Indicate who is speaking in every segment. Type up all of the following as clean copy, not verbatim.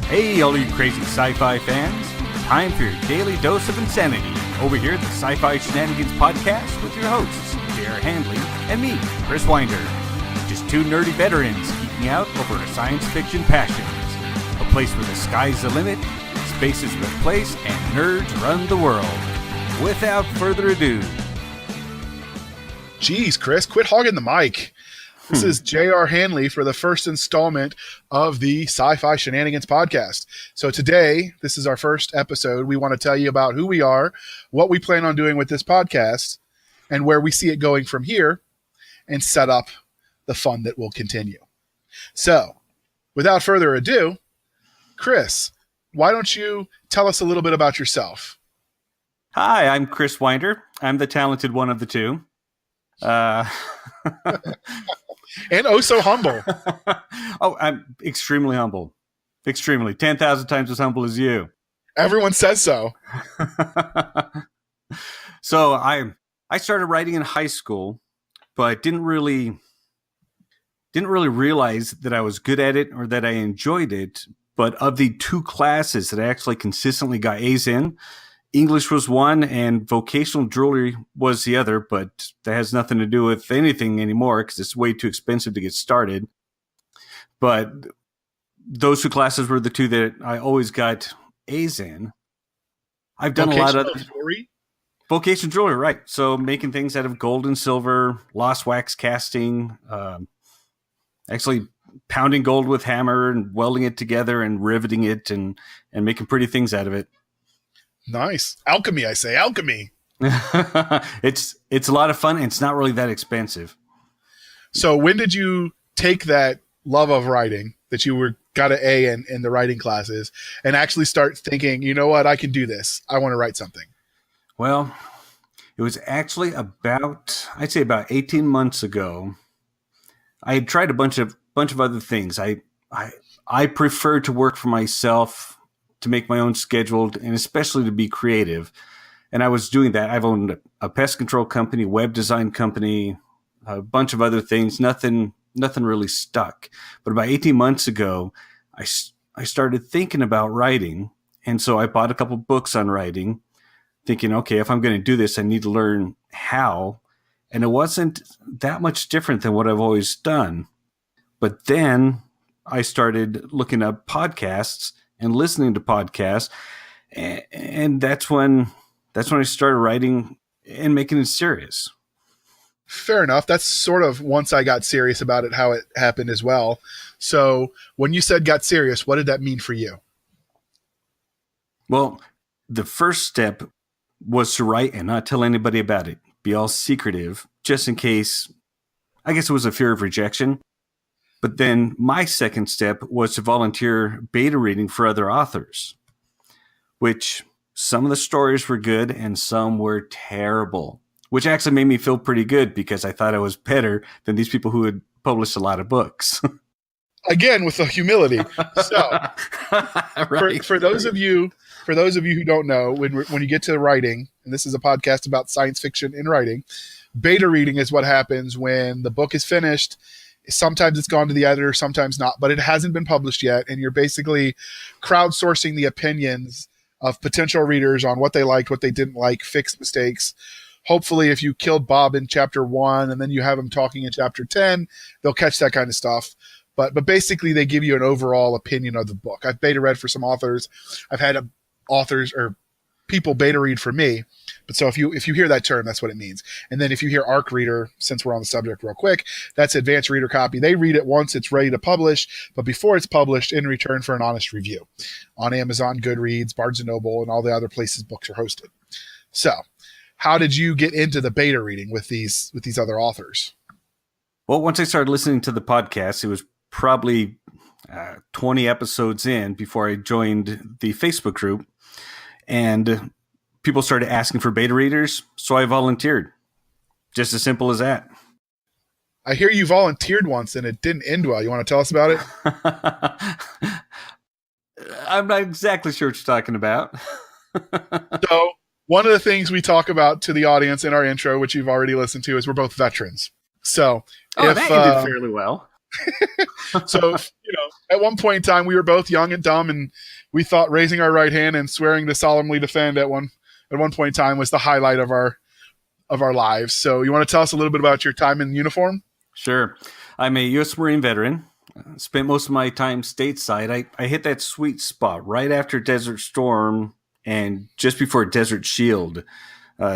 Speaker 1: Hey, all you crazy sci-fi fans. Time for your daily dose of insanity. Over here at the Sci-Fi Shenanigans Podcast with your hosts, J.R. Handley and me, Chris Winder. Just two nerdy veterans geeking out over our science fiction passions. A place where the sky's the limit, space is the place, and nerds run the world. Without further ado.
Speaker 2: Jeez, Chris, quit hogging the mic. This is J.R. Handley for the first installment of the Sci-Fi Shenanigans Podcast. So today, this is our first episode. We want to tell you about who we are, what we plan on doing with this podcast, and where we see it going from here, and set up the fun that will continue. So, without further ado, Chris, why don't you tell us a little bit about yourself?
Speaker 1: Hi, I'm Chris Winder. I'm the talented one of the two.
Speaker 2: And oh so humble.
Speaker 1: Oh, I'm extremely humble. Extremely. 10,000 times as humble as you.
Speaker 2: Everyone says so.
Speaker 1: So I started writing in high school, but didn't really realize that I was good at it or that I enjoyed it. But of the two classes that I actually consistently got A's in, English was one and vocational jewelry was the other, but that has nothing to do with anything anymore because it's way too expensive to get started. But those two classes were the two that I always got A's in. I've done a lot of
Speaker 2: jewelry?
Speaker 1: Vocational jewelry, right. So making things out of gold and silver, lost wax casting, actually pounding gold with hammer and welding it together and riveting it and making pretty things out of it.
Speaker 2: Nice. Alchemy, I say. Alchemy.
Speaker 1: It's a lot of fun, and it's not really that expensive.
Speaker 2: So when did you take that love of writing that you got an A in the writing classes and actually start thinking, you know what, I can do this. I want to write something.
Speaker 1: Well, it was actually I'd say about 18 months ago. I had tried a bunch of other things. I prefer to work for myself, to make my own schedule, and especially to be creative. And I was doing that. I've owned a pest control company, web design company, a bunch of other things. Nothing really stuck. But about 18 months ago, I started thinking about writing. And so I bought a couple books on writing, thinking, okay, if I'm going to do this, I need to learn how. And it wasn't that much different than what I've always done. But then I started looking up podcasts and listening to podcasts, and that's when I started writing and making it serious.
Speaker 2: Fair enough. That's sort of once I got serious about it, how it happened as well. So when you said got serious, what did that mean for you?
Speaker 1: Well, the first step was to write and not tell anybody about it. Be all secretive, just in case. I guess it was a fear of rejection. But then my second step was to volunteer beta reading for other authors, which some of the stories were good and some were terrible, which actually made me feel pretty good because I thought I was better than these people who had published a lot of books.
Speaker 2: Again, with the humility. So
Speaker 1: right.
Speaker 2: for those of you who don't know, when you get to writing, and this is a podcast about science fiction and writing, beta reading is what happens when the book is finished. Sometimes it's gone to the editor, sometimes not, but it hasn't been published yet. And you're basically crowdsourcing the opinions of potential readers on what they liked, what they didn't like, fixed mistakes. Hopefully, if you killed Bob in chapter 1 and then you have him talking in chapter 10, they'll catch that kind of stuff. But basically, they give you an overall opinion of the book. I've beta read for some authors. I've had authors or people beta read for me. But so if you hear that term, that's what it means. And then if you hear ARC reader, since we're on the subject real quick, that's advanced reader copy. They read it once it's ready to publish, but before it's published, in return for an honest review on Amazon, Goodreads, Barnes & Noble, and all the other places books are hosted. So how did you get into the beta reading with these other authors?
Speaker 1: Well, once I started listening to the podcast, it was probably 20 episodes in before I joined the Facebook group. And people started asking for beta readers, so I volunteered. Just as simple as that.
Speaker 2: I hear you volunteered once and it didn't end well. You want to tell us about it?
Speaker 1: I'm not exactly sure what you're talking about.
Speaker 2: So one of the things we talk about to the audience in our intro, which you've already listened to, is we're both veterans. So
Speaker 1: that ended fairly well.
Speaker 2: So, at one point in time, we were both young and dumb, and we thought raising our right hand and swearing to solemnly defend at one point in time was the highlight of our lives. So, you want to tell us a little bit about your time in uniform?
Speaker 1: Sure. I'm a U.S. Marine veteran. Spent most of my time stateside. I hit that sweet spot right after Desert Storm and just before Desert Shield.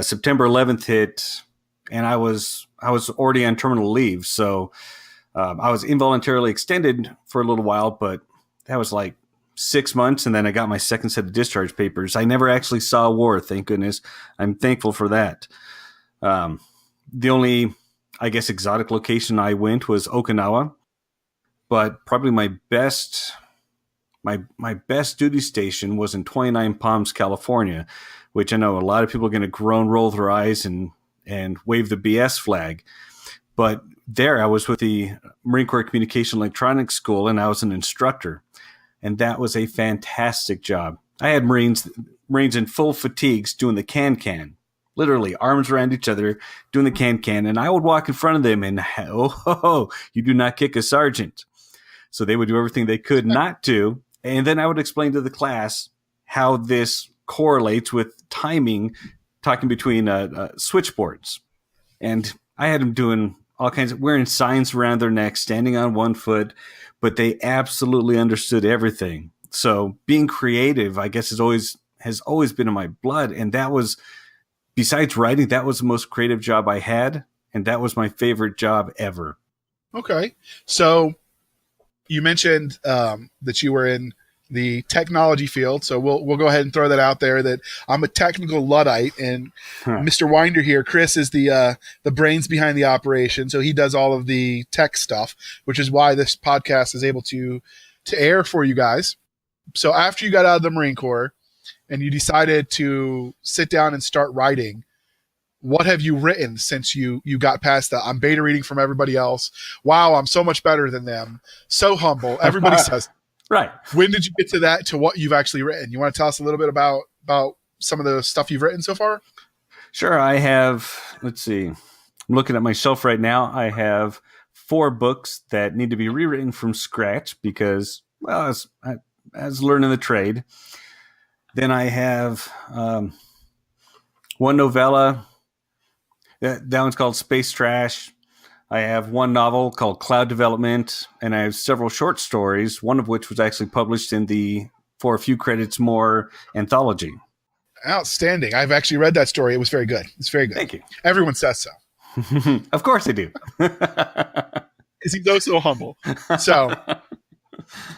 Speaker 1: September 11th hit, and I was already on terminal leave, so I was involuntarily extended for a little while, but that was like 6 months, and then I got my second set of discharge papers. I never actually saw war, thank goodness. I'm thankful for that. The only, I guess, exotic location I went was Okinawa, but probably my best duty station was in 29 Palms, California, which I know a lot of people are going to groan, roll their eyes, and wave the BS flag. But there I was with the Marine Corps Communication Electronics School, and I was an instructor. And that was a fantastic job. I had Marines in full fatigues doing the can-can, literally arms around each other, doing the can-can. And I would walk in front of them and, you do not kick a sergeant. So they would do everything they could not to. And then I would explain to the class how this correlates with timing, talking between switchboards. And I had them doing all kinds of, wearing signs around their necks, standing on one foot, but they absolutely understood everything. So being creative, I guess, has always been in my blood. And that was, besides writing, that was the most creative job I had. And that was my favorite job ever.
Speaker 2: Okay. So you mentioned that you were in the technology field. So we'll go ahead and throw that out there, that I'm a technical Luddite, and Mr. Winder here, Chris, is the brains behind the operation. So he does all of the tech stuff, which is why this podcast is able to air for you guys. So after you got out of the Marine Corps and you decided to sit down and start writing, what have you written since you got past that? I'm beta reading from everybody else. Wow, I'm so much better than them. So humble. Everybody says.
Speaker 1: Right.
Speaker 2: When did you get to that, to what you've actually written? You want to tell us a little bit about some of the stuff you've written so far?
Speaker 1: Sure. I have, let's see, I'm looking at my shelf right now. I have 4 books that need to be rewritten from scratch because, well, as learning the trade. Then I have one novella. That one's called Space Trash. I have one novel called Cloud Development, and I have several short stories, one of which was actually published in the For a Few Credits More anthology.
Speaker 2: Outstanding. I've actually read that story. It was very good. It's very good.
Speaker 1: Thank you.
Speaker 2: Everyone says so.
Speaker 1: Of course they do.
Speaker 2: Because he's so humble. So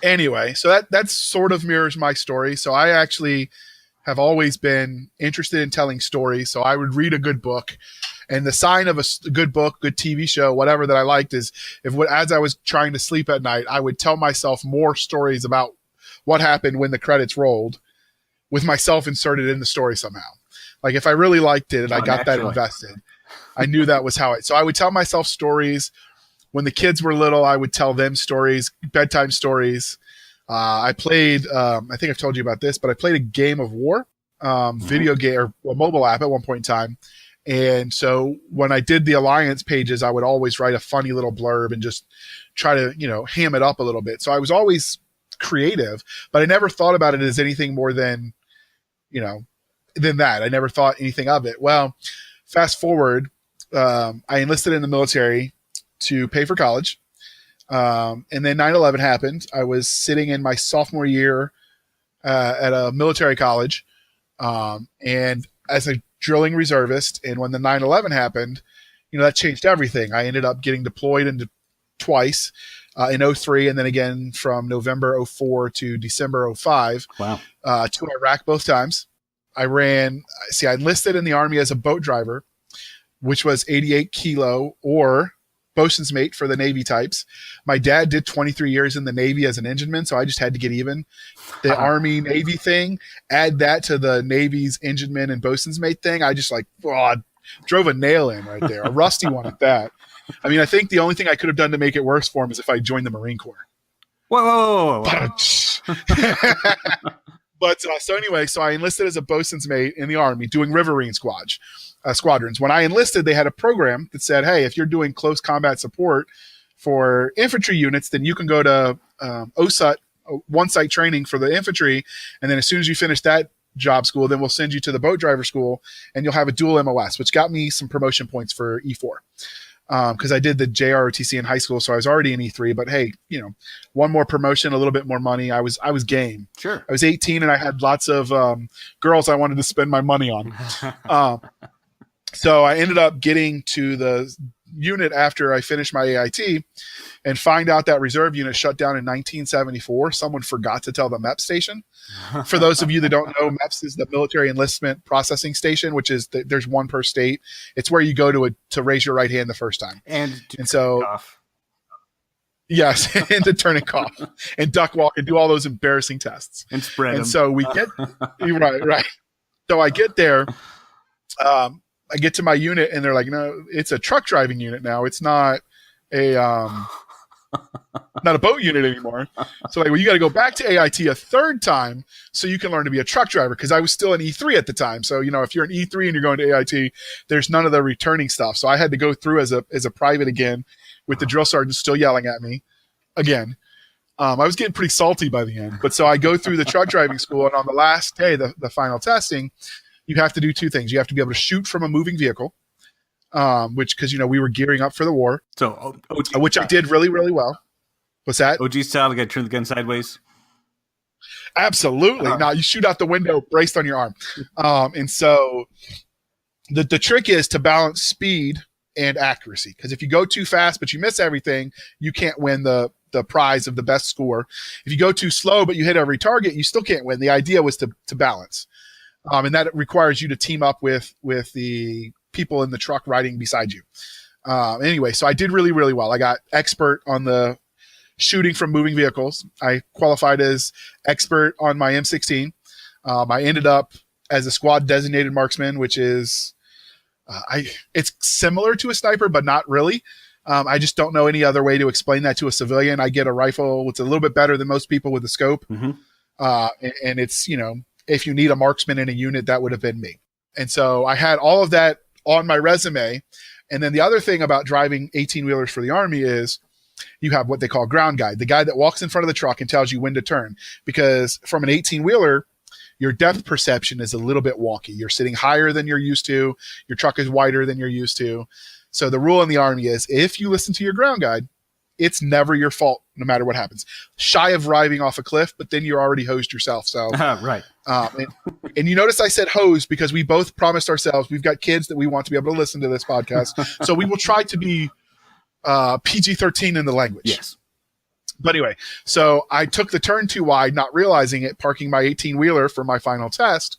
Speaker 2: anyway, so that sort of mirrors my story. So I actually have always been interested in telling stories. So I would read a good book. And the sign of a good book, good TV show, whatever that I liked is as I was trying to sleep at night, I would tell myself more stories about what happened when the credits rolled, with myself inserted in the story somehow. Like if I really liked it and I got that invested, I knew that was how it. So I would tell myself stories. When the kids were little, I would tell them stories, bedtime stories. I played, I think I've told you about this, but I played a game of war, video game or a mobile app at one point in time. And so when I did the Alliance pages, I would always write a funny little blurb and just try to, ham it up a little bit. So I was always creative, but I never thought about it as anything more than that. I never thought anything of it. Well, fast forward, I enlisted in the military to pay for college. And then 9/11 happened. I was sitting in my sophomore year at a military college. And as a drilling reservist, and when the 9/11 happened, that changed everything. I ended up getting deployed into twice in 2003, and then again from November 2004 to December 2005.
Speaker 1: Wow.
Speaker 2: To Iraq both times. I enlisted in the Army as a boat driver, which was 88 kilo or bosun's mate for the Navy types. My dad did 23 years in the Navy as an engineman, so I just had to get even. The Army Navy thing, add that to the Navy's engineman and bosun's mate thing. I just drove a nail in right there, a rusty one at that. I mean, I think the only thing I could have done to make it worse for him is if I joined the Marine Corps.
Speaker 1: Whoa.
Speaker 2: But so anyway, so I enlisted as a bosun's mate in the Army doing riverine squadrons. When I enlisted, they had a program that said, hey, if you're doing close combat support for infantry units, then you can go to OSUT, one site training for the infantry. And then as soon as you finish that job school, then we'll send you to the boat driver school and you'll have a dual MOS, which got me some promotion points for E4. Because I did the JROTC in high school, so I was already in E3. But hey, one more promotion, a little bit more money. I was game.
Speaker 1: Sure.
Speaker 2: I was 18 and I had lots of girls I wanted to spend my money on. So I ended up getting to the unit after I finished my AIT and find out that reserve unit shut down in 1974. Someone forgot to tell the MEP station. For those of you that don't know, MEPS is the Military Enlistment Processing Station, which is there's one per state. It's where you go to raise your right hand the first time.
Speaker 1: And
Speaker 2: so
Speaker 1: cough.
Speaker 2: Yes, and to turn and cough and duck walk and do all those embarrassing tests.
Speaker 1: And spread them.
Speaker 2: And so we get right. So I get there. I get to my unit and they're like, no, it's a truck driving unit now. It's not a not a boat unit anymore. So like, well, you got to go back to AIT a third time so you can learn to be a truck driver. Because I was still in E3 at the time. So if you're in E3 and you're going to AIT, there's none of the returning stuff. So I had to go through as a private again, with the drill sergeant still yelling at me again. I was getting pretty salty by the end. But so I go through the truck driving school, and on the last day, the final testing, you have to do two things. You have to be able to shoot from a moving vehicle, because we were gearing up for the war.
Speaker 1: So,
Speaker 2: which I did really, really well. What's that?
Speaker 1: OG style, to get turn the gun sideways.
Speaker 2: Absolutely. Now you shoot out the window, braced on your arm. And so the trick is to balance speed and accuracy. Because if you go too fast but you miss everything, you can't win the prize of the best score. If you go too slow but you hit every target, you still can't win. The idea was to balance. And that requires you to team up with the people in the truck riding beside you. Anyway, so I did really, really well. I got expert on the shooting from moving vehicles. I qualified as expert on my M16. I ended up as a squad designated marksman, which is it's similar to a sniper, but not really. I just don't know any other way to explain that to a civilian. I get a rifle. It's a little bit better than most people with a scope.
Speaker 1: Mm-hmm.
Speaker 2: And it's, if you need a marksman in a unit, that would have been me. And so I had all of that on my resume. And then the other thing about driving 18-wheelers for the Army is you have what they call ground guide, the guy that walks in front of the truck and tells you when to turn. Because from an 18-wheeler, your depth perception is a little bit wonky. You're sitting higher than you're used to. Your truck is wider than you're used to. So the rule in the Army is if you listen to your ground guide, it's never your fault, no matter what happens. Shy of driving off a cliff, but then you're already hosed yourself. So
Speaker 1: right.
Speaker 2: And you notice I said hosed because we both promised ourselves we've got kids that we want to be able to listen to this podcast. So we will try to be PG-13 in the language.
Speaker 1: Yes.
Speaker 2: But anyway, so I took the turn too wide, not realizing it, parking my 18-wheeler for my final test,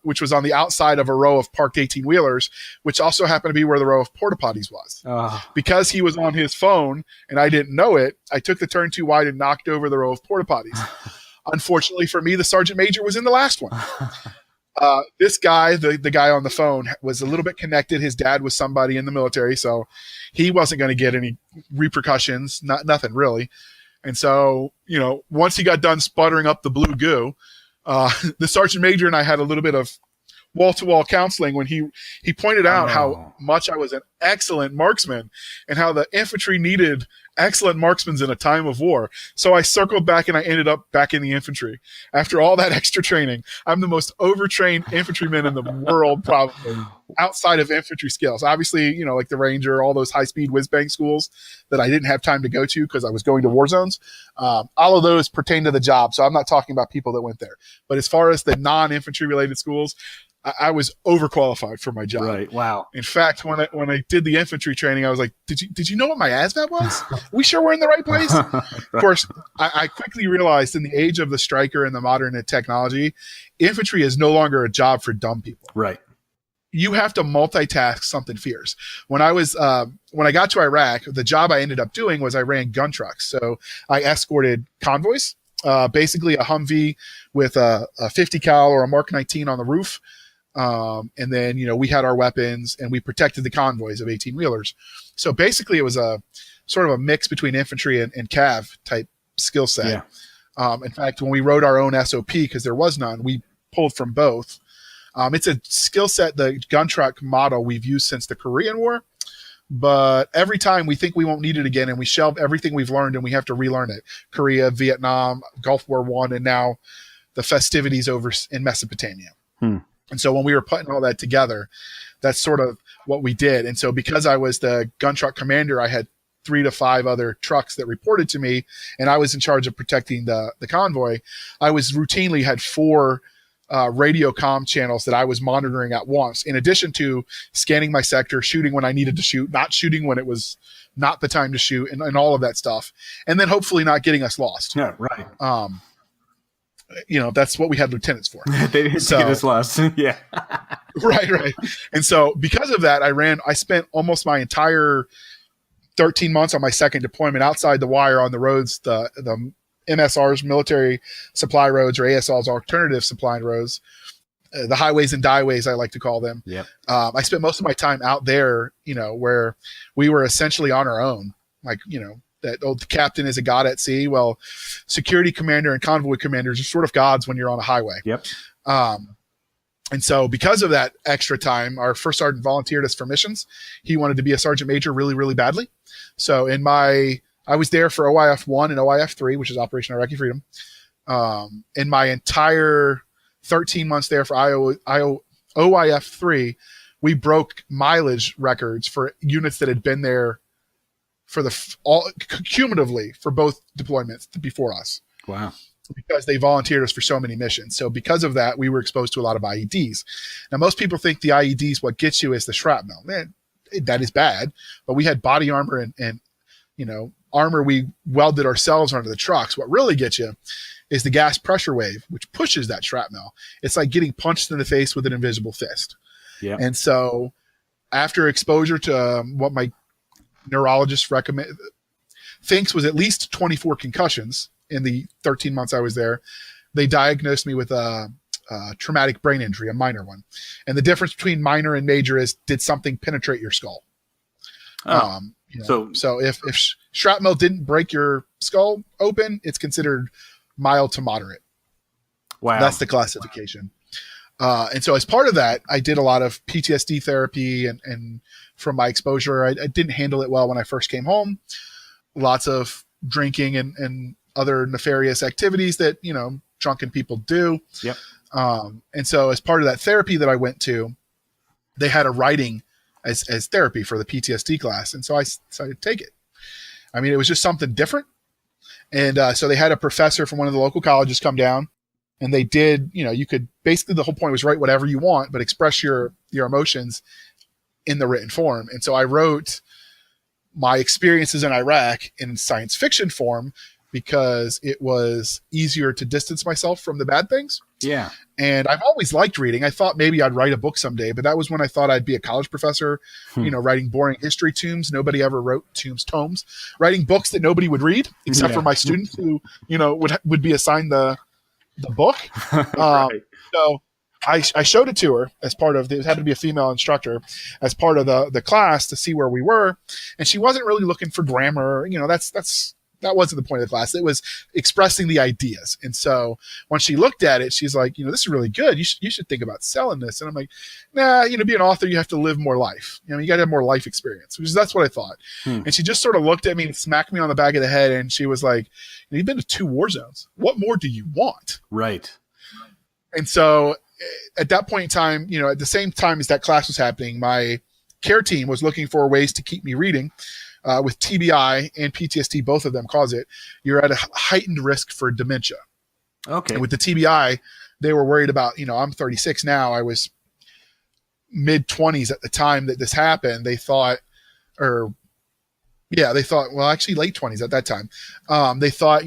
Speaker 2: which was on the outside of a row of parked 18-wheelers, which also happened to be where the row of porta potties was. Because he was on his phone and I didn't know it, I took the turn too wide and knocked over the row of porta potties. Unfortunately for me, the sergeant major was in the last one. This guy, the guy on the phone, was a little bit connected. His dad was somebody in the military, so he wasn't going to get any repercussions, nothing really. And so, once he got done sputtering up the blue goo, the sergeant major and I had a little bit of wall-to-wall counseling when he pointed out how much I was an excellent marksman and how the infantry needed excellent marksmen in a time of war. So I circled back and I ended up back in the infantry. After all that extra training, I'm the most overtrained infantryman in the world, probably, outside of infantry skills. Obviously, like the Ranger, all those high-speed whiz-bang schools that I didn't have time to go to because I was going to war zones. All of those pertain to the job, so I'm not talking about people that went there. But as far as the non-infantry related schools, I was overqualified for my job.
Speaker 1: Right. Wow.
Speaker 2: In fact, when I did the infantry training, I was like, did you know what my ASVAB was? We sure were in the right place. Right. Of course, I quickly realized in the age of the striker and the modern technology, infantry is no longer a job for dumb people.
Speaker 1: Right.
Speaker 2: You have to multitask something fierce. When I got to Iraq, the job I ended up doing was I ran gun trucks. So I escorted convoys, basically a Humvee with a 50 cal or a Mark 19 on the roof. And then, we had our weapons and we protected the convoys of 18-wheelers. So basically it was a sort of a mix between infantry and cav type skill set. Yeah. In fact, when we wrote our own SOP, because there was none, we pulled from both. It's a skill set, the gun truck model we've used since the Korean War. but every time we think we won't need it again, and we shelve everything we've learned and we have to relearn it. Korea, Vietnam, Gulf War I, and now the festivities over in Mesopotamia. And so when we were putting all that together, that's sort of what we did. And so because I was the gun truck commander, I had 3 to 5 other trucks that reported to me, and I was in charge of protecting the convoy. I was routinely had 4 radio comm channels that I was monitoring at once, in addition to scanning my sector, shooting when I needed to shoot, not shooting when it was not the time to shoot, and all of that stuff. And then hopefully not getting us lost.
Speaker 1: Yeah, right.
Speaker 2: That's what we had lieutenants for.
Speaker 1: They didn't get us lost. Yeah.
Speaker 2: Right. And so because of that, I spent almost my entire 13 months on my second deployment outside the wire on the roads, the MSRs, military supply roads, or ASLs, alternative supply roads, the highways and dyways, I like to call them.
Speaker 1: Yep.
Speaker 2: I spent most of my time out there, where we were essentially on our own. Like, that old captain is a god at sea. Well, security commander and convoy commanders are sort of gods when you're on a highway.
Speaker 1: Yep.
Speaker 2: And so because of that extra time, our first sergeant volunteered us for missions. He wanted to be a sergeant major really, really badly. So I was there for OIF 1 and OIF 3, which is Operation Iraqi Freedom. In my entire 13 months there for OIF 3, we broke mileage records for units that had been there for cumulatively for both deployments before us.
Speaker 1: Wow.
Speaker 2: Because they volunteered us for so many missions. So because of that, we were exposed to a lot of IEDs. Now, most people think the IEDs, what gets you is the shrapnel. Man, that is bad. But we had body armor and armor we welded ourselves onto the trucks. What really gets you is the gas pressure wave, which pushes that shrapnel. It's like getting punched in the face with an invisible fist. Yeah. And so after exposure to what my neurologist thinks was at least 24 concussions in the 13 months I was there, they diagnosed me with a traumatic brain injury, a minor one. And the difference between minor and major is, did something penetrate your skull?
Speaker 1: Oh.
Speaker 2: So if shrapnel didn't break your skull open, it's considered mild to moderate.
Speaker 1: Wow.
Speaker 2: That's the classification. And so as part of that, I did a lot of PTSD therapy, and from my exposure, I didn't handle it well when I first came home. Lots of drinking and other nefarious activities that, drunken people do.
Speaker 1: Yep.
Speaker 2: And so as part of that therapy that I went to, they had a writing as therapy for the PTSD class. And so I decided to take it. I mean, it was just something different. And so they had a professor from one of the local colleges come down, and they did, you could basically, the whole point was write whatever you want, but express your emotions in the written form. And so I wrote my experiences in Iraq in science fiction form, because it was easier to distance myself from the bad things.
Speaker 1: Yeah.
Speaker 2: And I've always liked reading. I thought maybe I'd write a book someday, but that was when I thought I'd be a college professor, writing boring history tomes. Nobody ever wrote tomes, writing books that nobody would read except for my students who, would be assigned the book. Right. So I showed it to her as part of, it happened to be a female instructor, as part of the class to see where we were. And she wasn't really looking for grammar. That wasn't the point of the class. It was expressing the ideas. And so when she looked at it, she's like, this is really good. You should think about selling this. And I'm like, nah, to be an author, you have to live more life. You got to have more life experience, that's what I thought. And she just sort of looked at me and smacked me on the back of the head. And she was like, you've been to 2 war zones. What more do you want?
Speaker 1: Right.
Speaker 2: And so at that point in time, at the same time as that class was happening, my care team was looking for ways to keep me reading. With TBI and PTSD, both of them cause it. You're at a heightened risk for dementia.
Speaker 1: Okay.
Speaker 2: And with the TBI, they were worried about, I'm 36 now. I was mid-20s at the time that this happened. They thought, well, actually late 20s at that time. They thought,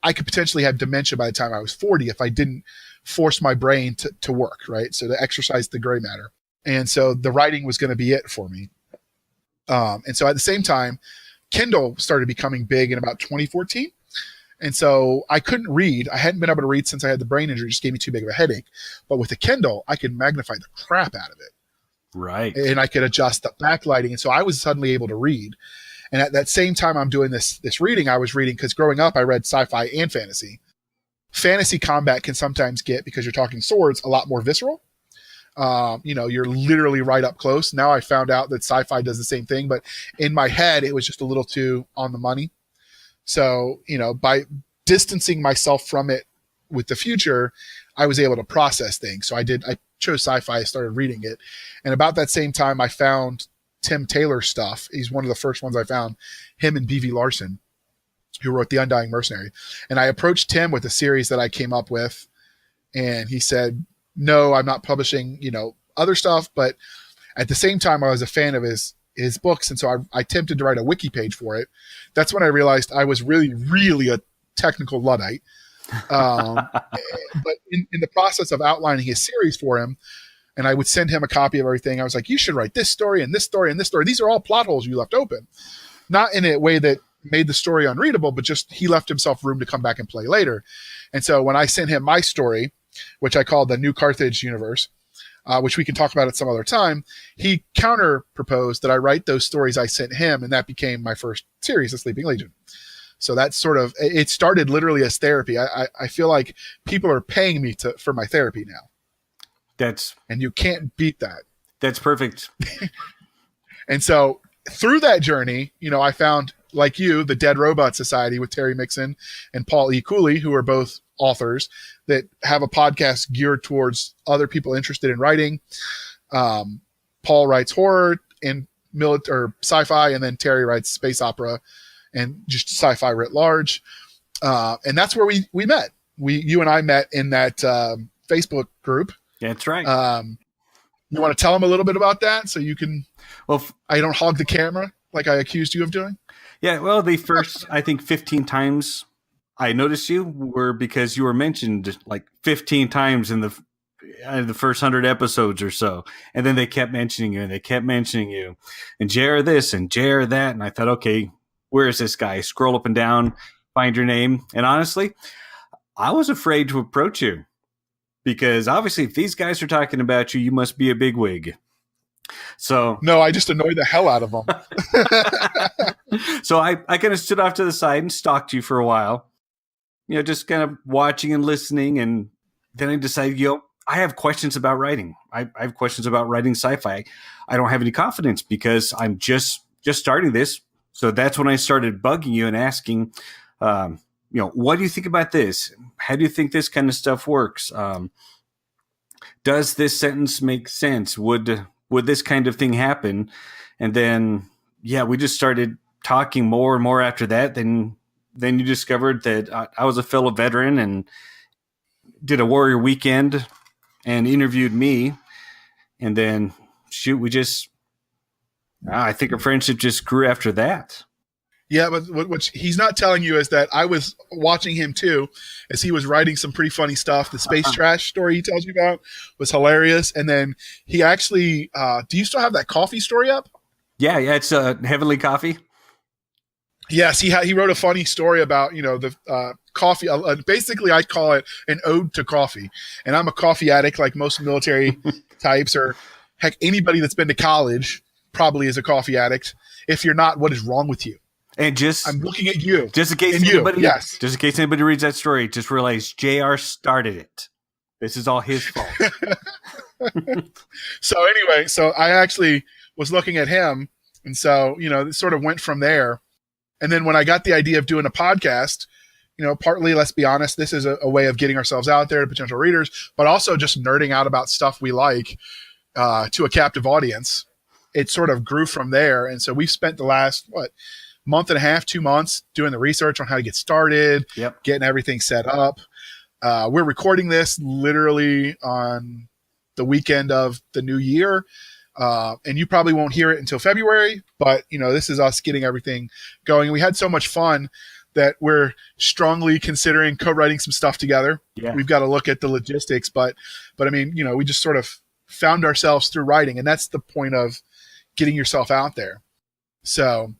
Speaker 2: I could potentially have dementia by the time I was 40 if I didn't force my brain to work, right? So to exercise the gray matter. And so the writing was going to be it for me. And so at the same time, Kindle started becoming big in about 2014. And so I couldn't read. I hadn't been able to read since I had the brain injury. It just gave me too big of a headache. But with the Kindle, I could magnify the crap out of it.
Speaker 1: Right.
Speaker 2: And I could adjust the backlighting. And so I was suddenly able to read. And at that same time I'm doing this reading, I was reading, because growing up, I read sci-fi and fantasy. Fantasy combat can sometimes get, because you're talking swords, a lot more visceral. You're literally right up close. Now I found out that sci-fi does the same thing, but in my head, it was just a little too on the money. So, by distancing myself from it with the future, I was able to process things. So I chose sci-fi, I started reading it. And about that same time, I found Tim Taylor's stuff. He's one of the first ones I found, him and B.V. Larson, who wrote The Undying Mercenary. And I approached Tim with a series that I came up with. And he said, no, I'm not publishing, other stuff. But at the same time, I was a fan of his books. And so I attempted to write a wiki page for it. That's when I realized I was really, really a technical Luddite. But in the process of outlining his series for him, and I would send him a copy of everything, I was like, you should write this story and this story and this story. These are all plot holes you left open. Not in a way that made the story unreadable, but just he left himself room to come back and play later. And so when I sent him my story, which I called the New Carthage universe, which we can talk about at some other time, he counter proposed that I write those stories I sent him, and that became my first series, The Sleeping Legion. So that's sort of, it started literally as therapy. I feel like people are paying me for my therapy now. And you can't beat that.
Speaker 1: That's perfect.
Speaker 2: And so through that journey, I found, like you, the Dead Robot Society with Terry Mixon and Paul E. Cooley, who are both authors that have a podcast geared towards other people interested in writing. Paul writes horror and sci-fi, and then Terry writes space opera and just sci-fi writ large. And that's where we met. You and I met in that Facebook group.
Speaker 1: That's right.
Speaker 2: You want to tell them a little bit about that so you can, I don't hog the camera like I accused you of doing?
Speaker 1: Yeah, well, the first, I think, 15 times I noticed you were because you were mentioned like 15 times in the first 100 episodes or so. And then they kept mentioning you and they kept mentioning you. And JR this and JR that. And I thought, okay, where is this guy? Scroll up and down, find your name. And honestly, I was afraid to approach you because obviously if these guys are talking about you, you must be a bigwig. So
Speaker 2: no, I just annoyed the hell out of them.
Speaker 1: So I kind of stood off to the side and stalked you for a while, just kind of watching and listening. And then I decided, I have questions about writing. I have questions about writing sci-fi. I don't have any confidence because I'm just starting this. So that's when I started bugging you and asking, what do you think about this? How do you think this kind of stuff works? Does this sentence make sense? Would this kind of thing happen? And then, we just started talking more and more after that. Then you discovered that I was a fellow veteran and did a Warrior Weekend and interviewed me. And then, I think our friendship just grew after that.
Speaker 2: Yeah, but what he's not telling you is that I was watching him too, as he was writing some pretty funny stuff. The space trash story he tells you about was hilarious. And then he actually, do you still have that coffee story up?
Speaker 1: Yeah, it's Heavenly Coffee.
Speaker 2: Yes, he wrote a funny story about, the coffee. Basically, I call it an ode to coffee. And I'm a coffee addict like most military types, or heck, anybody that's been to college probably is a coffee addict. If you're not, what is wrong with you?
Speaker 1: And
Speaker 2: I'm looking at you.
Speaker 1: Just in case anybody reads that story, just realize JR started it. This is all his fault.
Speaker 2: So anyway, I actually was looking at him, and so it sort of went from there. And then when I got the idea of doing a podcast, partly, let's be honest, this is a way of getting ourselves out there to potential readers, but also just nerding out about stuff we like to a captive audience. It sort of grew from there. And so we've spent the last, month and a half, 2 months doing the research on how to get started, getting everything set up. We're recording this literally on the weekend of the new year. And you probably won't hear it until February, but this is us getting everything going. We had so much fun that we're strongly considering co-writing some stuff together. Yeah. We've got to look at the logistics, but I mean, we just sort of found ourselves through writing, and that's the point of getting yourself out there. So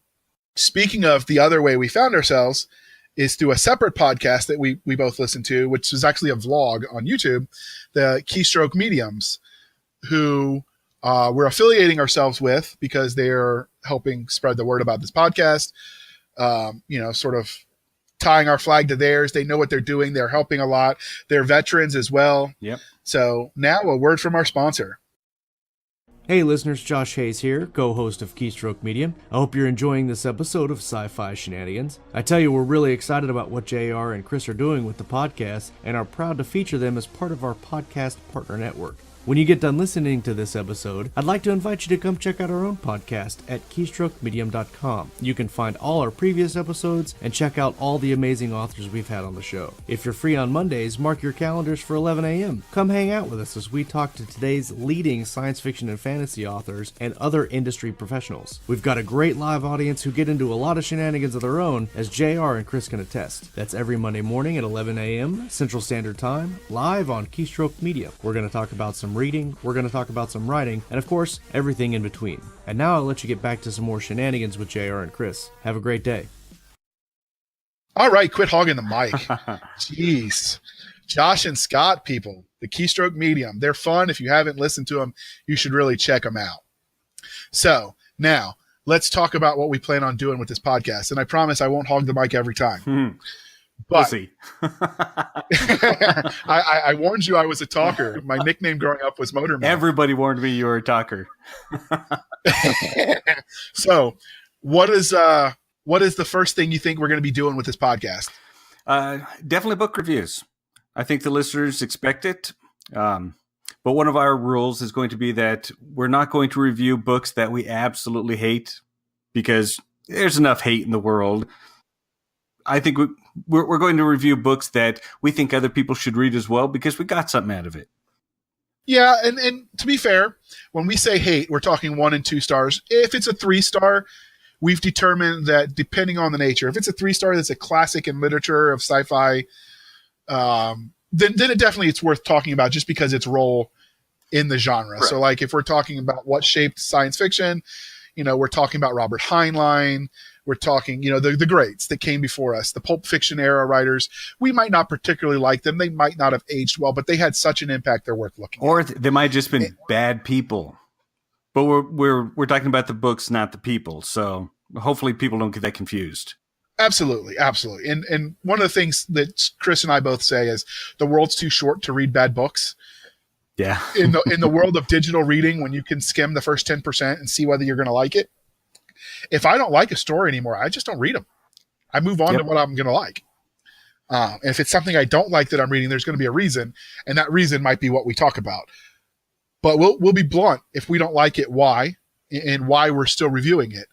Speaker 2: speaking of the other way we found ourselves is through a separate podcast that we both listen to, which is actually a vlog on YouTube, the Keystroke Mediums, who we're affiliating ourselves with because they're helping spread the word about this podcast, sort of tying our flag to theirs. They know what they're doing. They're helping a lot. They're veterans as well.
Speaker 1: Yep.
Speaker 2: So now a word from our sponsor.
Speaker 3: Hey listeners, Josh Hayes here, co-host of Keystroke Medium. I hope you're enjoying this episode of Sci-Fi Shenanigans. I tell you, we're really excited about what JR and Chris are doing with the podcast and are proud to feature them as part of our podcast partner network. When you get done listening to this episode, I'd like to invite you to come check out our own podcast at keystrokemedium.com. You can find all our previous episodes and check out all the amazing authors we've had on the show. If you're free on Mondays, mark your calendars for 11 a.m. Come hang out with us as we talk to today's leading science fiction and fantasy authors and other industry professionals. We've got a great live audience who get into a lot of shenanigans of their own, as JR and Chris can attest. That's every Monday morning at 11 a.m. Central Standard Time, live on Keystroke Medium. We're going to talk about some reading, we're going to talk about some writing, and of course, everything in between. And now I'll let you get back to some more shenanigans with JR and Chris. Have a great day.
Speaker 2: All right, quit hogging the mic. Jeez. Josh and Scott, people, the Keystroke Medium. They're fun. If you haven't listened to them, you should really check them out. So now let's talk about what we plan on doing with this podcast. And I promise I won't hog the mic every time. But
Speaker 1: we'll see.
Speaker 2: I warned you I was a talker. My nickname growing up was Motorman.
Speaker 1: Everybody warned me you were a talker.
Speaker 2: So what is the first thing you think we're going to be doing with this podcast?
Speaker 1: Definitely book reviews. I think the listeners expect it. But one of our rules is going to be that we're not going to review books that we absolutely hate, because there's enough hate in the world. I think we're going to review books that we think other people should read as well, because we got something out of it.
Speaker 2: Yeah, and to be fair, when we say hate, we're talking 1 and 2 stars. If it's a 3-star, we've determined that depending on the nature, if it's a 3-star that's a classic in literature of sci-fi, then it definitely it's worth talking about just because its role in the genre. Right. So like if we're talking about what shaped science fiction, we're talking about Robert Heinlein. We're talking, the greats that came before us, the Pulp Fiction era writers. We might not particularly like them. They might not have aged well, but they had such an impact they're worth looking
Speaker 1: or
Speaker 2: at.
Speaker 1: Or they might have just been bad people. But we're talking about the books, not the people. So hopefully people don't get that confused.
Speaker 2: Absolutely, absolutely. And one of the things that Chris and I both say is the world's too short to read bad books.
Speaker 1: Yeah.
Speaker 2: in the world of digital reading, when you can skim the first 10% and see whether you're going to like it. If I don't like a story anymore, I just don't read them. I move on to what I'm going to like. And if it's something I don't like that I'm reading, there's going to be a reason, and that reason might be what we talk about. But we'll be blunt if we don't like it, why, and why we're still reviewing it.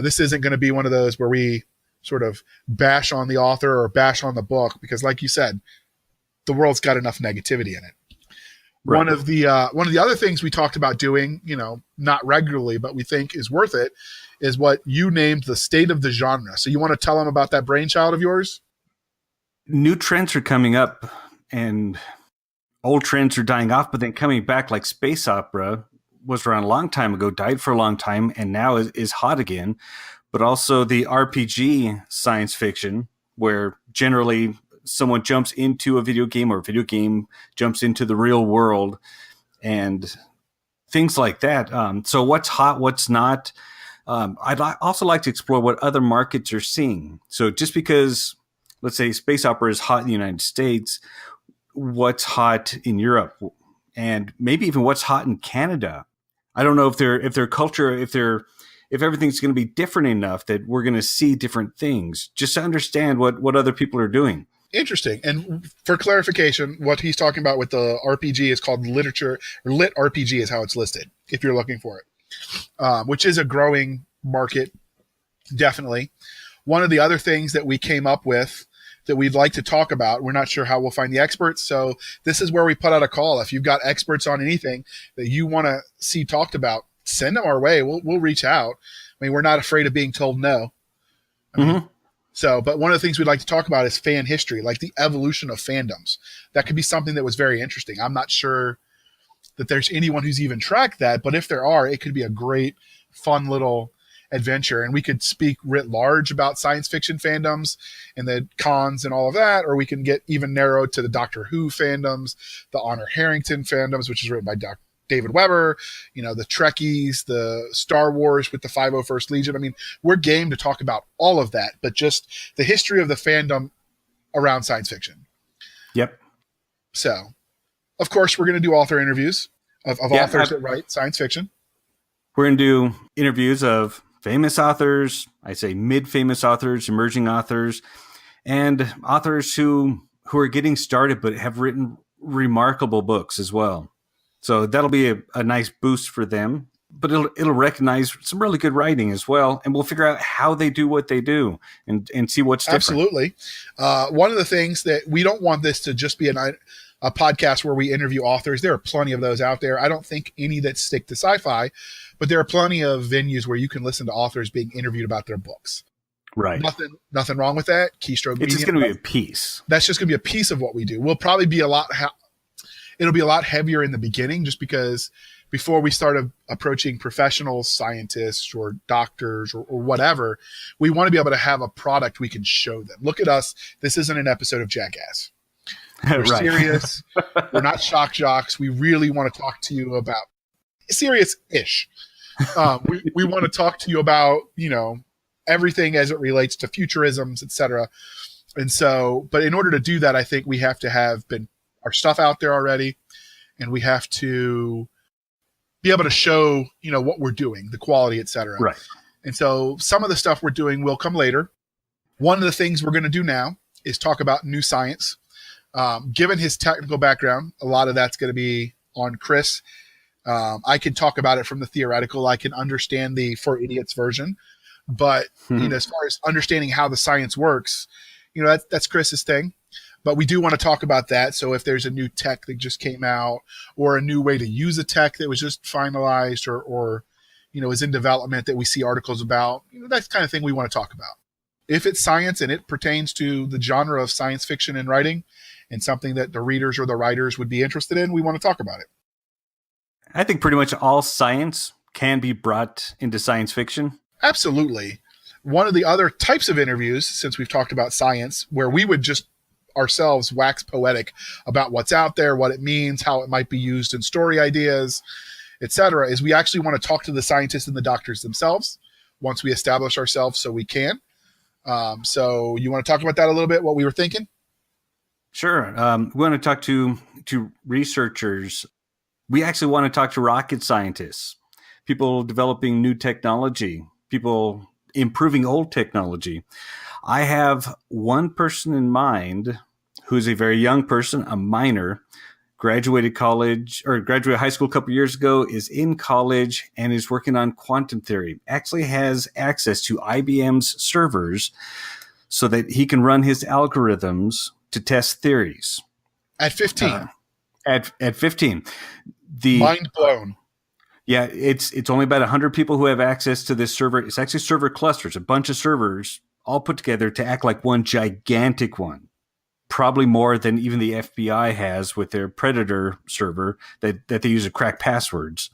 Speaker 2: This isn't going to be one of those where we sort of bash on the author or bash on the book, because like you said, the world's got enough negativity in it. Right. One of the other things we talked about doing, not regularly, but we think is worth it, is what you named the state of the genre. So you want to tell them about that brainchild of yours?
Speaker 1: New trends are coming up, and old trends are dying off, but then coming back, like space opera was around a long time ago, died for a long time, and now is hot again. But also the RPG science fiction, where generally someone jumps into a video game or a video game jumps into the real world and things like that. So what's hot, what's not? I'd also like to explore what other markets are seeing. So just because, let's say, space opera is hot in the United States, what's hot in Europe, and maybe even what's hot in Canada? I don't know if their culture, if everything's going to be different enough that we're going to see different things, just to understand what other people are doing.
Speaker 2: Interesting. And for clarification, what he's talking about with the RPG is called literature. Lit RPG is how it's listed, if you're looking for it, which is a growing market, definitely. One of the other things that we came up with that we'd like to talk about, we're not sure how we'll find the experts, so this is where we put out a call. If you've got experts on anything that you want to see talked about, send them our way. We'll reach out. I mean, we're not afraid of being told no. But one of the things we'd like to talk about is fan history, like the evolution of fandoms. That could be something that was very interesting. I'm not sure that there's anyone who's even tracked that, but if there are, it could be a great, fun little adventure. And we could speak writ large about science fiction fandoms and the cons and all of that, or we can get even narrowed to the Doctor Who fandoms, the Honor Harrington fandoms, which is written by David Weber, the Trekkies, the Star Wars with the 501st Legion. I mean, we're game to talk about all of that, but just the history of the fandom around science fiction.
Speaker 1: Yep.
Speaker 2: So, of course, we're going to do author interviews of authors that write science fiction.
Speaker 1: We're going to do interviews of famous authors, I say mid-famous authors, emerging authors, and authors who are getting started but have written remarkable books as well. So that'll be a nice boost for them, but it'll recognize some really good writing as well, and we'll figure out how they do what they do and see what's different.
Speaker 2: Absolutely. One of the things that we don't want this to just be a podcast where we interview authors. There are plenty of those out there. I don't think any that stick to sci-fi, but there are plenty of venues where you can listen to authors being interviewed about their books.
Speaker 1: Right.
Speaker 2: Nothing wrong with that. Keystroke Media.
Speaker 1: It's just going to be a piece.
Speaker 2: That's just going to be a piece of what we do. We'll probably be it'll be a lot heavier in the beginning, just because before we start approaching professional scientists or doctors or whatever, we want to be able to have a product we can show them. Look at us. This isn't an episode of Jackass. We're
Speaker 1: Right.
Speaker 2: serious. We're not shock jocks. We really want to talk to you about serious-ish. We want to talk to you about, everything as it relates to futurisms, etc. And so, but in order to do that, I think we have to have our stuff out there already, and we have to be able to show, what we're doing, the quality, etc.
Speaker 1: Right.
Speaker 2: And so some of the stuff we're doing will come later. One of the things we're going to do now is talk about new science. Given his technical background, a lot of that's going to be on Chris. I can talk about it from the theoretical. I can understand the For Idiots version, but as far as understanding how the science works, that's Chris's thing. But we do want to talk about that. So if there's a new tech that just came out, or a new way to use a tech that was just finalized, or is in development that we see articles about, that's the kind of thing we want to talk about. If it's science and it pertains to the genre of science fiction and writing, and something that the readers or the writers would be interested in, we want to talk about it.
Speaker 1: I think pretty much all science can be brought into science fiction.
Speaker 2: Absolutely. One of the other types of interviews, since we've talked about science, where we would just ourselves wax poetic about what's out there, what it means, how it might be used in story ideas, etc., is we actually want to talk to the scientists and the doctors themselves once we establish ourselves, so we can. So you want to talk about that a little bit, what we were thinking?
Speaker 1: Sure. We want to talk to researchers. We actually want to talk to rocket scientists, people developing new technology, people improving old technology. I have one person in mind who's a very young person, a minor, graduated high school a couple years ago, is in college and is working on quantum theory, actually has access to IBM's servers so that he can run his algorithms to test theories.
Speaker 2: At 15.
Speaker 1: At 15.
Speaker 2: Mind blown.
Speaker 1: Yeah, it's only about 100 people who have access to this server. It's actually server clusters, a bunch of servers all put together to act like one gigantic one. Probably more than even the FBI has with their Predator server that they use to crack passwords.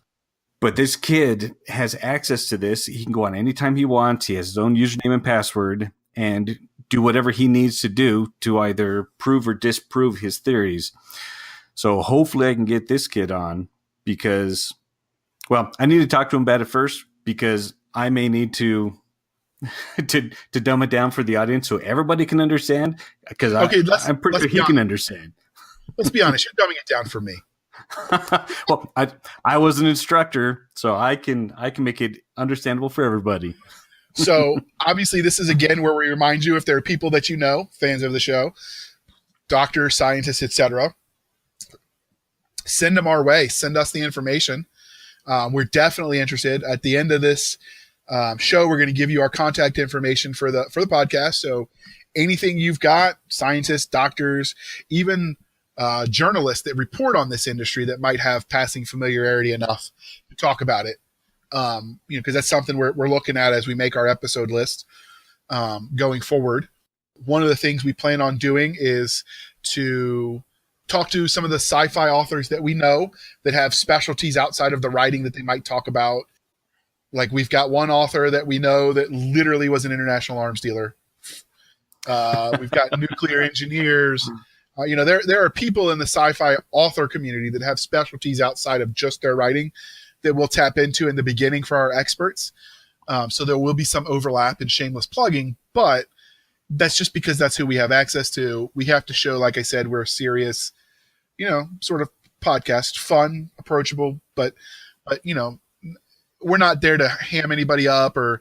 Speaker 1: But this kid has access to this. He can go on anytime he wants. He has his own username and password and do whatever he needs to do to either prove or disprove his theories. So hopefully I can get this kid on because, well, I need to talk to him about it first because I may need to dumb it down for the audience so everybody can understand, because I'm pretty sure he can understand.
Speaker 2: Let's be honest, you're dumbing it down for me.
Speaker 1: Well, I was an instructor, so I can make it understandable for everybody.
Speaker 2: So obviously this is again where we remind you, if there are people that fans of the show, doctors, scientists, etc., send them our way. Send us the information. We're definitely interested. At the end of this show, we're going to give you our contact information for the podcast. So anything you've got, scientists, doctors, even journalists that report on this industry that might have passing familiarity enough to talk about it, because that's something we're looking at as we make our episode list going forward. One of the things we plan on doing is to talk to some of the sci-fi authors that we know that have specialties outside of the writing that they might talk about. Like we've got one author that we know that literally was an international arms dealer. We've got nuclear engineers. There are people in the sci-fi author community that have specialties outside of just their writing that we'll tap into in the beginning for our experts. So there will be some overlap and shameless plugging, but that's just because that's who we have access to. We have to show, like I said, we're a serious, sort of podcast, fun, approachable, but we're not there to ham anybody up or,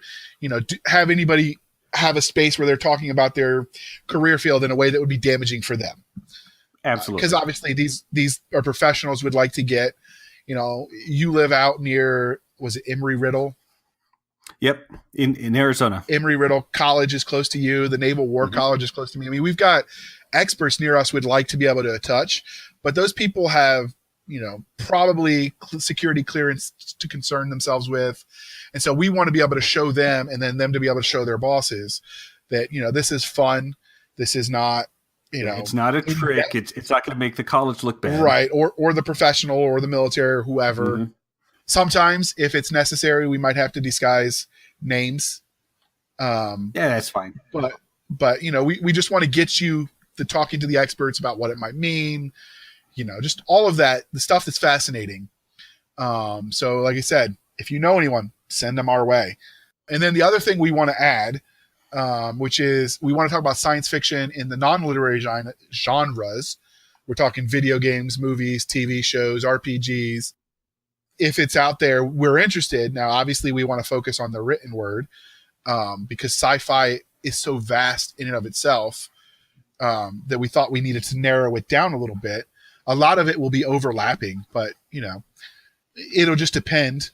Speaker 2: have anybody have a space where they're talking about their career field in a way that would be damaging for them.
Speaker 1: Absolutely.
Speaker 2: Because obviously these are professionals would like to get, you live out near, was it Embry-Riddle?
Speaker 1: Yep. In Arizona.
Speaker 2: Embry-Riddle College is close to you. The Naval War College is close to me. I mean, we've got experts near us we'd like to be able to touch, but those people have, probably security clearance to concern themselves with. And so we want to be able to show them and then them to be able to show their bosses that, this is fun. This is not,
Speaker 1: it's not a trick. It's not going to make the college look bad.
Speaker 2: Right. Or the professional or the military or whoever. Mm-hmm. Sometimes if it's necessary, we might have to disguise names.
Speaker 1: Yeah, that's fine.
Speaker 2: But we just want to get you to talking to the experts about what it might mean, just all of that, the stuff that's fascinating. So like I said, if you know anyone, send them our way. And then the other thing we want to add, which is we want to talk about science fiction in the non-literary genres. We're talking video games, movies, TV shows, RPGs. If it's out there, we're interested. Now, obviously, we want to focus on the written word because sci-fi is so vast in and of itself that we thought we needed to narrow it down a little bit. A lot of it will be overlapping, but, it'll just depend,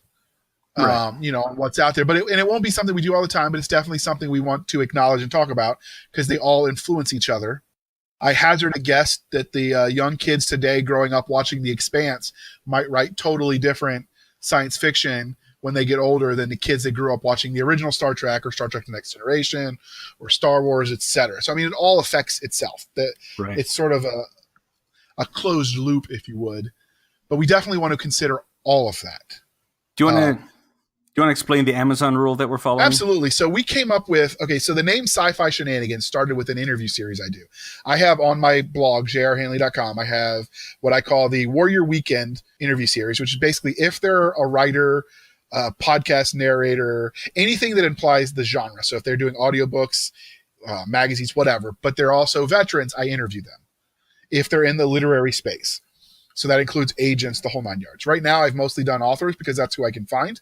Speaker 1: right.
Speaker 2: On what's out there. But it won't be something we do all the time, but it's definitely something we want to acknowledge and talk about because they all influence each other. I hazard a guess that the young kids today growing up watching The Expanse might write totally different science fiction when they get older than the kids that grew up watching the original Star Trek or Star Trek The Next Generation or Star Wars, etc. So, I mean, it all affects itself.
Speaker 1: Right.
Speaker 2: It's sort of a closed loop, if you would. But we definitely want to consider all of that.
Speaker 1: Do you want to explain the Amazon rule that we're following?
Speaker 2: Absolutely. So we came up with, so the name Sci-Fi Shenanigans started with an interview series I do. I have on my blog, jrhanley.com, I have what I call the Warrior Weekend interview series, which is basically if they're a writer, podcast narrator, anything that implies the genre. So if they're doing audiobooks, magazines, whatever, but they're also veterans, I interview them if they're in the literary space. So that includes agents, the whole 9 yards. Right now, I've mostly done authors because that's who I can find.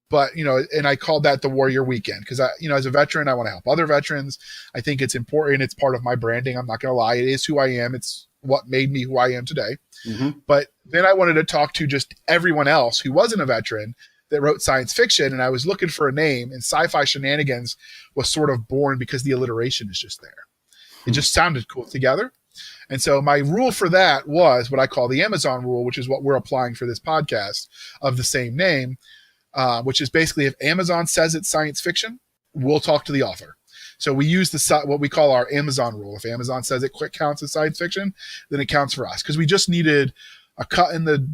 Speaker 2: But, and I called that the Warrior Weekend because, as a veteran, I want to help other veterans. I think it's important. It's part of my branding. I'm not going to lie. It is who I am. It's what made me who I am today. Mm-hmm. But then I wanted to talk to just everyone else who wasn't a veteran that wrote science fiction. And I was looking for a name, and Sci-Fi Shenanigans was sort of born because the alliteration is just there. It just sounded cool together. And so my rule for that was what I call the Amazon rule, which is what we're applying for this podcast of the same name. Which is basically if Amazon says it's science fiction, we'll talk to the author. So we use what we call our Amazon rule. If Amazon says it counts as science fiction, then it counts for us because we just needed a cut in the,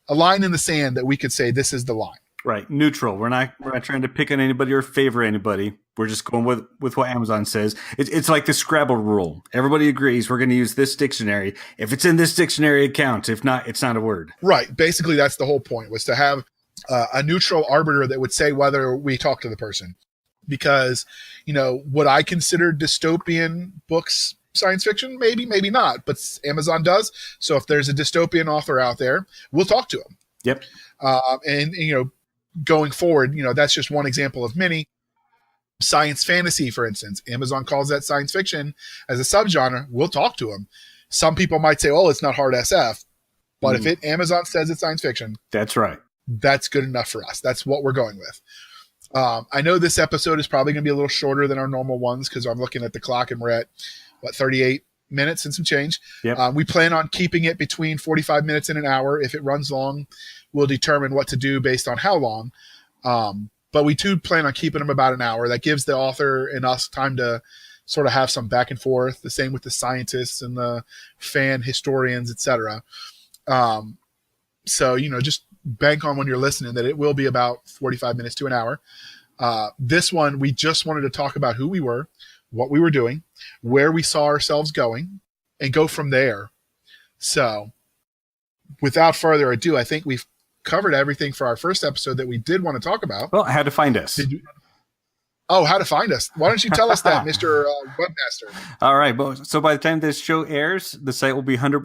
Speaker 2: a line in the sand that we could say this is the line.
Speaker 1: Right, neutral. We're not trying to pick on anybody or favor anybody. We're just going with what Amazon says. It's like the Scrabble rule. Everybody agrees we're going to use this dictionary. If it's in this dictionary, it counts. If not, it's not a word.
Speaker 2: Right. Basically, that's the whole point, was to have a neutral arbiter that would say whether we talk to the person. Because, would I consider dystopian books science fiction? Maybe, maybe not. But Amazon does. So if there's a dystopian author out there, we'll talk to him.
Speaker 1: Yep.
Speaker 2: And going forward, that's just one example of many. Science fantasy, for instance, Amazon calls that science fiction as a subgenre. We'll talk to them. Some people might say, "Oh, it's not hard SF," but if Amazon says it's science fiction,
Speaker 1: that's right.
Speaker 2: That's good enough for us. That's what we're going with. I know this episode is probably going to be a little shorter than our normal ones because I'm looking at the clock and we're at 38 minutes and some change.
Speaker 1: Yep.
Speaker 2: We plan on keeping it between 45 minutes and an hour. If it runs long, we'll determine what to do based on how long. But we do plan on keeping them about an hour. That gives the author and us time to sort of have some back and forth. The same with the scientists and the fan historians, etc. So, just bank on when you're listening that it will be about 45 minutes to an hour. This one, we just wanted to talk about who we were, what we were doing, where we saw ourselves going, and go from there. So without further ado, I think we've covered everything for our first episode that we did want to talk about.
Speaker 1: Well, how to find us.
Speaker 2: How to find us. Why don't you tell us that, Mr. Webmaster?
Speaker 1: All right. So by the time this show airs, the site will be 100%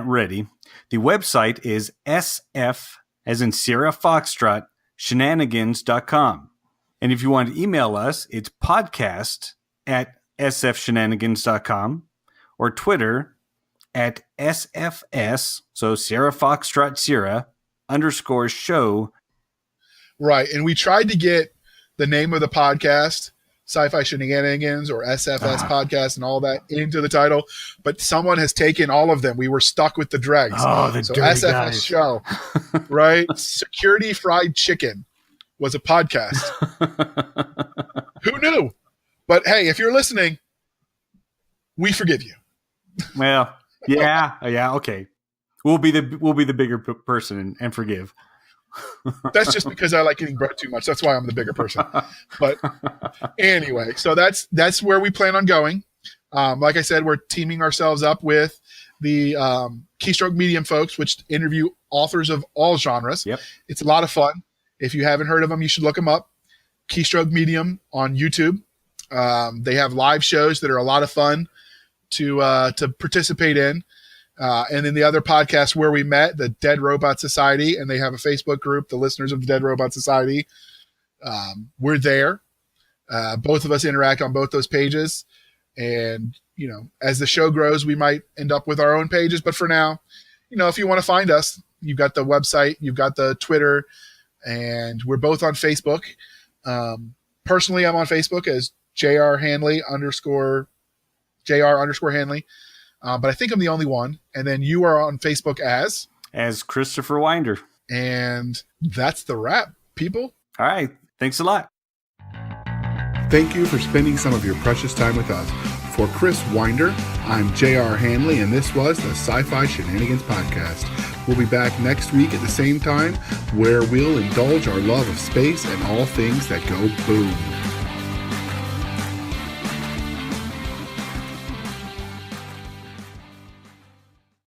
Speaker 1: ready. The website is SF, as in Sierra Foxtrot, shenanigans.com. And if you want to email us, it's podcast@sfshenanigans.com or Twitter @SFS, so Sierra Foxtrot Sierra _show.
Speaker 2: Right. And we tried to get the name of the podcast, Sci-Fi Shenanigans or SFS podcast and all that into the title, but someone has taken all of them. We were stuck with the dregs.
Speaker 1: Oh, the
Speaker 2: so
Speaker 1: dirty
Speaker 2: SFS
Speaker 1: guys.
Speaker 2: show, right? Security Fried Chicken was a podcast. Who knew? But hey, if you're listening, we forgive you.
Speaker 1: Well, yeah, okay. We'll be the bigger person and forgive.
Speaker 2: That's just because I like eating bread too much. That's why I'm the bigger person. But anyway, so that's where we plan on going. Like I said, we're teaming ourselves up with the Keystroke Medium folks, which interview authors of all genres.
Speaker 1: Yep.
Speaker 2: It's a lot of fun. If you haven't heard of them, you should look them up. Keystroke Medium on YouTube. They have live shows that are a lot of fun to participate in. And then the other podcast where we met, the Dead Robot Society, and they have a Facebook group, the listeners of the Dead Robot Society. We're there. Both of us interact on both those pages. And, as the show grows, we might end up with our own pages. But for now, if you want to find us, you've got the website, you've got the Twitter, and we're both on Facebook. Personally, I'm on Facebook as JR Hanley _JR _Hanley. But I think I'm the only one. And then you are on Facebook as
Speaker 1: Christopher Winder.
Speaker 2: And that's the wrap, people.
Speaker 1: All right. Thanks a lot.
Speaker 2: Thank you for spending some of your precious time with us. For Chris Winder, I'm JR Hanley, and this was the Sci-Fi Shenanigans Podcast. We'll be back next week at the same time, where we'll indulge our love of space and all things that go boom.